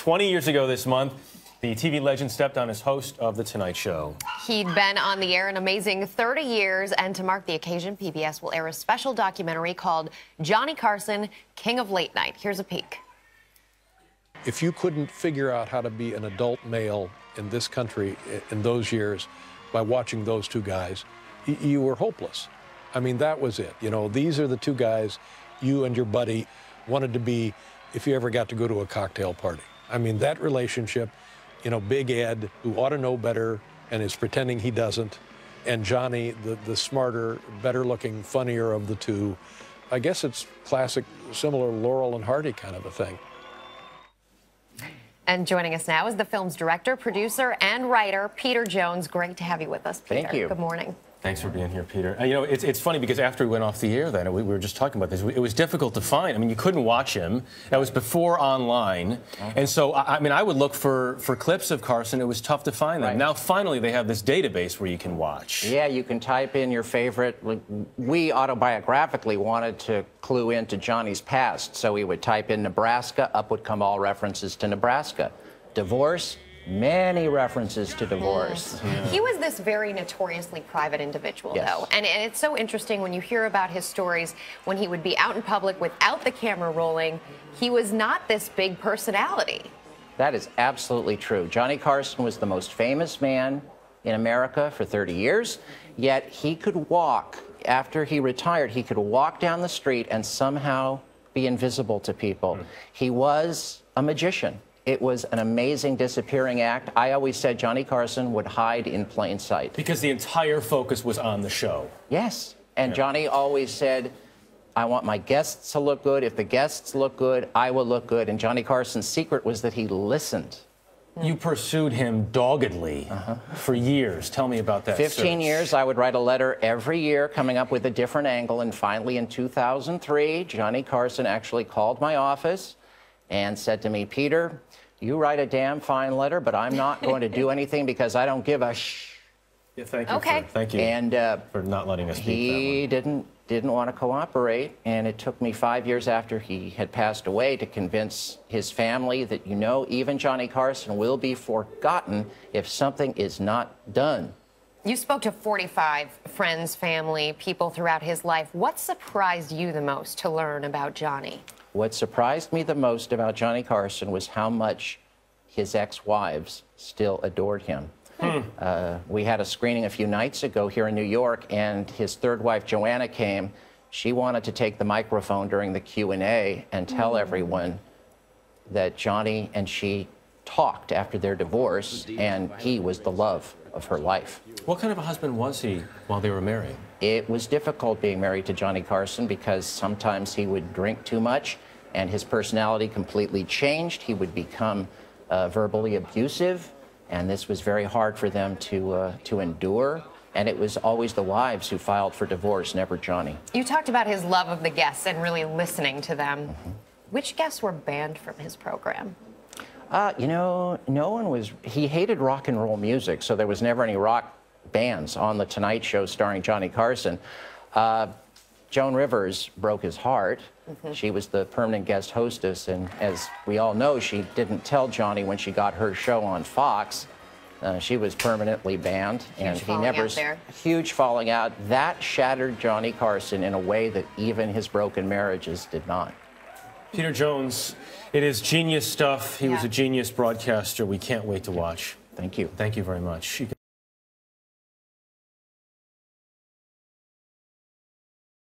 20 years ago this month, the TV legend stepped down as host of The Tonight Show. He'd been on the air an amazing 30 years, and to mark the occasion, PBS will air a special documentary called Johnny Carson, King of Late Night. Here's a peek. If you couldn't figure out how to be an adult male in this country in those years by watching those two guys, you were hopeless. I mean, that was it. You know, these are the two guys you and your buddy wanted to be if you ever got to go to a cocktail party. I mean, that relationship, you know, Big Ed, who ought to know better and is pretending he doesn't, and Johnny, the smarter, better-looking, funnier of the two. I guess it's classic, similar Laurel and Hardy kind of a thing. And joining us now is the film's director, producer, and writer, Peter Jones. Great to have you with us, Peter. Thank you. Good morning. Thanks for being here, Peter. You know, it's funny because after we went off the air then, we were just talking about this, it was difficult to find. I mean, you couldn't watch him. That was before online. And so, I mean, I would look for clips of Carson. It was tough to find them. Right. Now, finally, they have this database where you can watch. Yeah, you can type in your favorite. We autobiographically wanted to clue into Johnny's past, so we would type in Nebraska. Up would come all references to Nebraska. Divorce. Many references to divorce. He was this very notoriously private individual, though. And it's so interesting when you hear about his stories when he would be out in public without the camera rolling. He was not this big personality. That is absolutely true. Johnny Carson was the most famous man in America for 30 years, yet he could walk, after he retired, he could walk down the street and somehow be invisible to people. He was a magician. It was an amazing disappearing act. I always said Johnny Carson would hide in plain sight. Because the entire focus was on the show. Yes. And Johnny always said, I want my guests to look good. If the guests look good, I will look good. And Johnny Carson's secret was that he listened. You pursued him doggedly for years. Tell me about that. 15 years. I would write a letter every year coming up with a different angle. And finally, in 2003, Johnny Carson actually called my office and said to me, Peter, you write a damn fine letter, but I'm not going to do anything because I don't give a shh. Yeah, thank you. Thank you and, for not letting us speak he didn't want to cooperate, and it took me 5 years after he had passed away to convince his family that, you know, even Johnny Carson will be forgotten if something is not done. You spoke to 45 friends, family, people throughout his life. What surprised you the most to learn about Johnny? What surprised me the most about Johnny Carson was how much his ex-wives still adored him. We had a screening a few nights ago here in New York, and his third wife, Joanna, came. She wanted to take the microphone during the Q&A and tell everyone that Johnny and she talked after their divorce, and he was the love of her life. What kind of a husband was he while they were married? It was difficult being married to Johnny Carson because sometimes he would drink too much and his personality completely changed. He would become verbally abusive, and this was very hard for them to endure. And it was always the wives who filed for divorce, never Johnny. You talked about his love of the guests and really listening to them. Which guests were banned from his program? You know, no one was. He hated rock and roll music, so there was never any rock bands on The Tonight Show starring Johnny Carson. Joan Rivers broke his heart. She was the permanent guest hostess, and as we all know, she didn't tell Johnny when she got her show on Fox. She was permanently banned, and he never. Huge falling out. That shattered Johnny Carson in a way that even his broken marriages did not. Peter Jones, it is genius stuff. He was a genius broadcaster. We can't wait to watch. Thank you. Thank you very much.